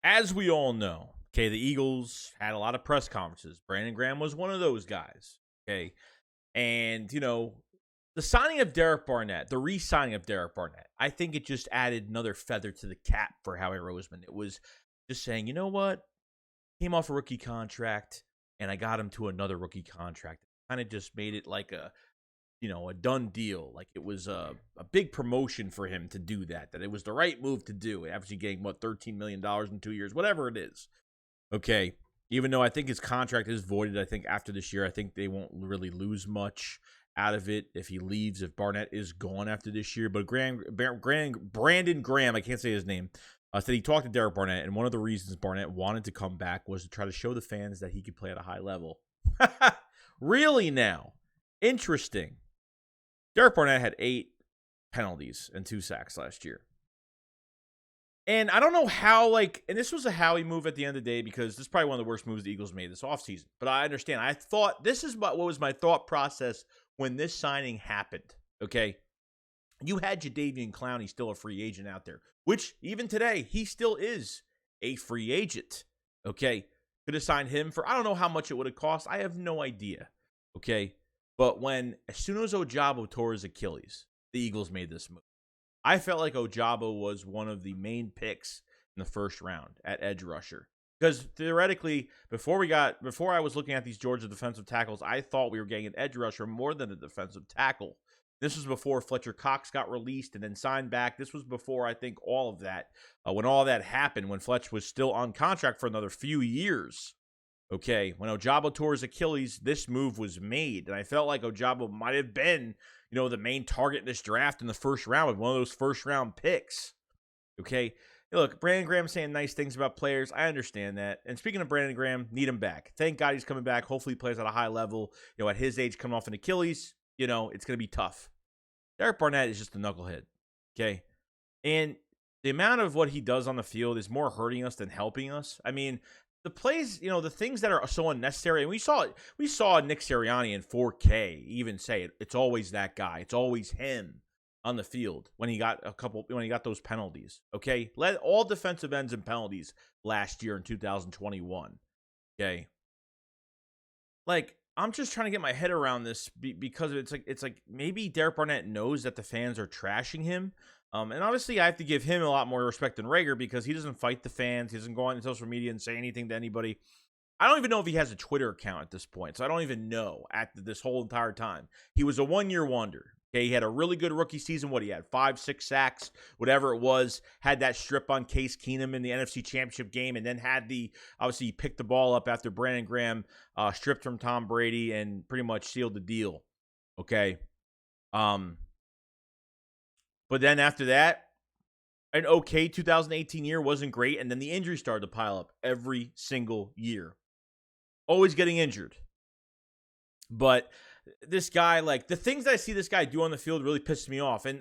as we all know, okay, the Eagles had a lot of press conferences. Brandon Graham was one of those guys, okay? And, the signing of Derek Barnett, the re-signing of Derek Barnett, I think it just added another feather to the cap for Howie Roseman. It was just saying, you know what? Came off a rookie contract, and I got him to another rookie contract. Kind of just made it like a done deal. Like it was a big promotion for him to do that it was the right move to do. Actually getting, $13 million in 2 years, whatever it is. Okay. Even though I think his contract is voided, I think after this year, I think they won't really lose much out of it if he leaves, if Barnett is gone after this year. But Brandon Graham, I can't say his name, said he talked to Derek Barnett, and one of the reasons Barnett wanted to come back was to try to show the fans that he could play at a high level. Really now? Interesting. Derek Barnett had 8 penalties and 2 sacks last year. And I don't know how, and this was a Howie move at the end of the day, because this is probably one of the worst moves the Eagles made this offseason. But I understand. I thought, this is what was my thought process when this signing happened, okay? You had Jadeveon Clowney still a free agent out there, which even today, he still is a free agent, okay? Could have signed him for, I don't know how much it would have cost. I have no idea, okay? But as soon as Ojabo tore his Achilles, the Eagles made this move. I felt like Ojabo was one of the main picks in the first round at edge rusher. Because theoretically, before I was looking at these Georgia defensive tackles, I thought we were getting an edge rusher more than a defensive tackle. This was before Fletcher Cox got released and then signed back. This was before, I think, all of that. When all that happened, when Fletch was still on contract for another few years. Okay, when Ojabo tore his Achilles, this move was made. And I felt like Ojabo might have been, the main target in this draft in the first round with one of those first-round picks. Okay, look, Brandon Graham saying nice things about players. I understand that. And speaking of Brandon Graham, need him back. Thank God he's coming back. Hopefully he plays at a high level. At his age, coming off an Achilles, it's going to be tough. Derek Barnett is just a knucklehead, okay? And the amount of what he does on the field is more hurting us than helping us. I mean, the plays, the things that are so unnecessary, and we saw Nick Sirianni in 4K even say it. It's always that guy. It's always him on the field when he got those penalties. Okay, led all defensive ends in penalties last year in 2021. Okay, I'm just trying to get my head around this because it's like maybe Derek Barnett knows that the fans are trashing him. And obviously, I have to give him a lot more respect than Rager because he doesn't fight the fans. He doesn't go on social media and say anything to anybody. I don't even know if he has a Twitter account at this point, so I don't even know at this whole entire time. He was a one-year wonder. Okay, he had a really good rookie season. What he had, 5-6 sacks, whatever it was. Had that strip on Case Keenum in the NFC Championship game, and then obviously he picked the ball up after Brandon Graham stripped from Tom Brady and pretty much sealed the deal. Okay. But then after that, an okay 2018 year, wasn't great, and then the injuries started to pile up every single year. Always getting injured. But this guy, the things that I see this guy do on the field really pisses me off. And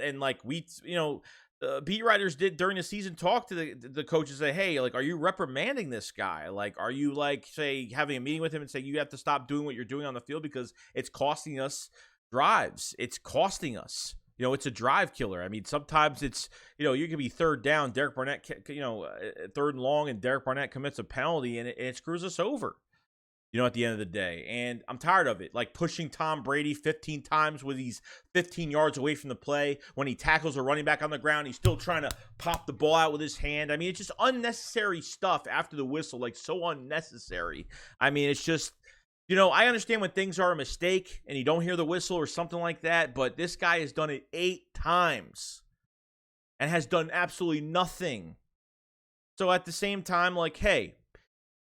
beat writers did during the season talk to the coaches, say, hey, are you reprimanding this guy? Are you say having a meeting with him and say you have to stop doing what you're doing on the field because it's costing us drives. It's costing us. It's a drive killer. I mean, sometimes it's, you can be third down, Derek Barnett, third and long, and Derek Barnett commits a penalty, and it screws us over, at the end of the day. And I'm tired of it. Pushing Tom Brady 15 times with he's 15 yards away from the play. When he tackles a running back on the ground, he's still trying to pop the ball out with his hand. I mean, it's just unnecessary stuff after the whistle, so unnecessary. I mean, it's just... I understand when things are a mistake and you don't hear the whistle or something like that, but this guy has done it 8 times and has done absolutely nothing. So at the same time, hey,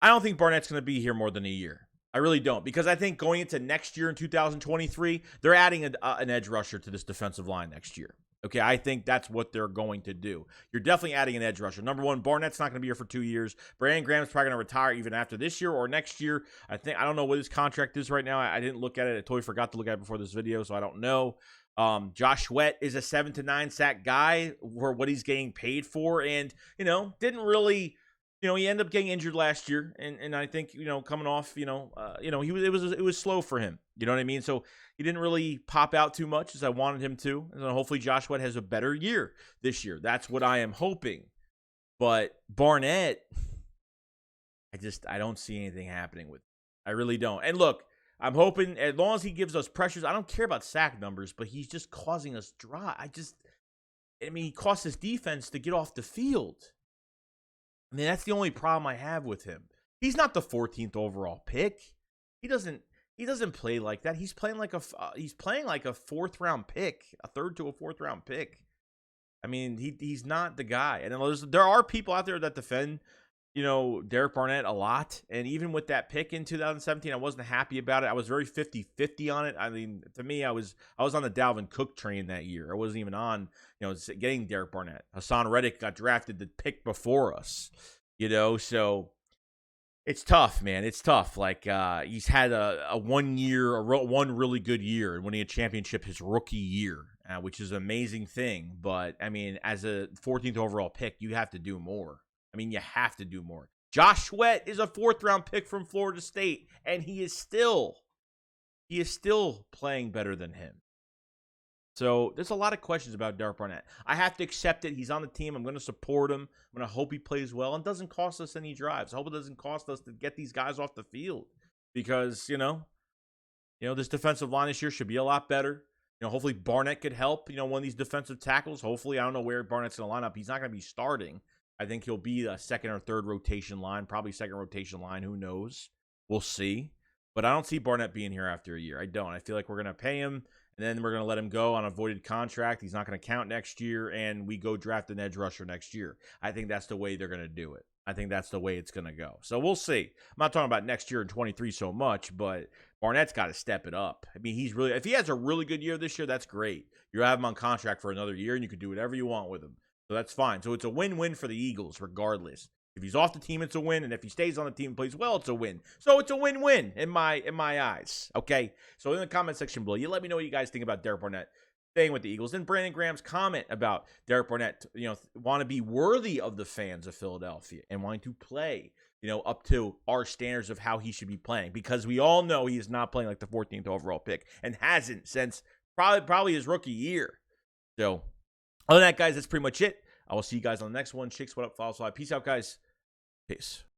I don't think Barnett's going to be here more than a year. I really don't, because I think going into next year in 2023, they're adding an edge rusher to this defensive line next year. Okay, I think that's what they're going to do. You're definitely adding an edge rusher. Number one, Barnett's not going to be here for 2 years. Brandon Graham's probably going to retire even after this year or next year. I don't know what his contract is right now. I didn't look at it. I totally forgot to look at it before this video, so I don't know. Josh Sweat is a 7 to 9 sack guy for what he's getting paid for, and didn't really. He ended up getting injured last year, and I think coming off, it was slow for him. You know what I mean? So he didn't really pop out too much as I wanted him to. And hopefully Josh Sweat has a better year this year. That's what I am hoping. But Barnett, I don't see anything happening with him. I really don't. And look, I'm hoping as long as he gives us pressures, I don't care about sack numbers, but he's just causing us dry. He costs his defense to get off the field. I mean, that's the only problem I have with him. He's not the 14th overall pick. He doesn't play like that. He's playing like a 4th round pick, a 3rd to a 4th round pick. I mean, he's not the guy. And there are people out there that defend, Derek Barnett a lot. And even with that pick in 2017, I wasn't happy about it. I was very 50-50 on it. I mean, to me, I was on the Dalvin Cook train that year. I wasn't even on, getting Derek Barnett. Hassan Reddick got drafted the pick before us, so it's tough, man. It's tough. Like, he's had a 1 year, one really good year, and winning a championship his rookie year, which is an amazing thing. But, I mean, as a 14th overall pick, you have to do more. I mean, you have to do more. Josh Sweat is a 4th round pick from Florida State, and he is still playing better than him. So there's a lot of questions about Derek Barnett. I have to accept it. He's on the team. I'm going to support him. I'm going to hope he plays well and doesn't cost us any drives. I hope it doesn't cost us to get these guys off the field because, this defensive line this year should be a lot better. Hopefully Barnett could help, one of these defensive tackles. Hopefully, I don't know where Barnett's going to line up. He's not going to be starting. I think he'll be a 2nd or 3rd rotation line, probably 2nd rotation line. Who knows? We'll see. But I don't see Barnett being here after a year. I don't. I feel like we're going to pay him, and then we're going to let him go on a voided contract. He's not going to count next year, and we go draft an edge rusher next year. I think that's the way they're going to do it. I think that's the way it's going to go. So we'll see. I'm not talking about next year in 23 so much, but Barnett's got to step it up. I mean, if he has a really good year this year, that's great. You'll have him on contract for another year, and you can do whatever you want with him. So that's fine. So it's a win-win for the Eagles regardless. If he's off the team, it's a win. And if he stays on the team and plays well, it's a win. So it's a win-win in my eyes. Okay? So in the comment section below, you let me know what you guys think about Derek Barnett staying with the Eagles. And Brandon Graham's comment about Derek Barnett, want to be worthy of the fans of Philadelphia and wanting to play, up to our standards of how he should be playing. Because we all know he is not playing like the 14th overall pick and hasn't since probably his rookie year. So other than that, guys, that's pretty much it. I will see you guys on the next one. SHAKESQUAD up, follow, slide. Peace out, guys. Peace.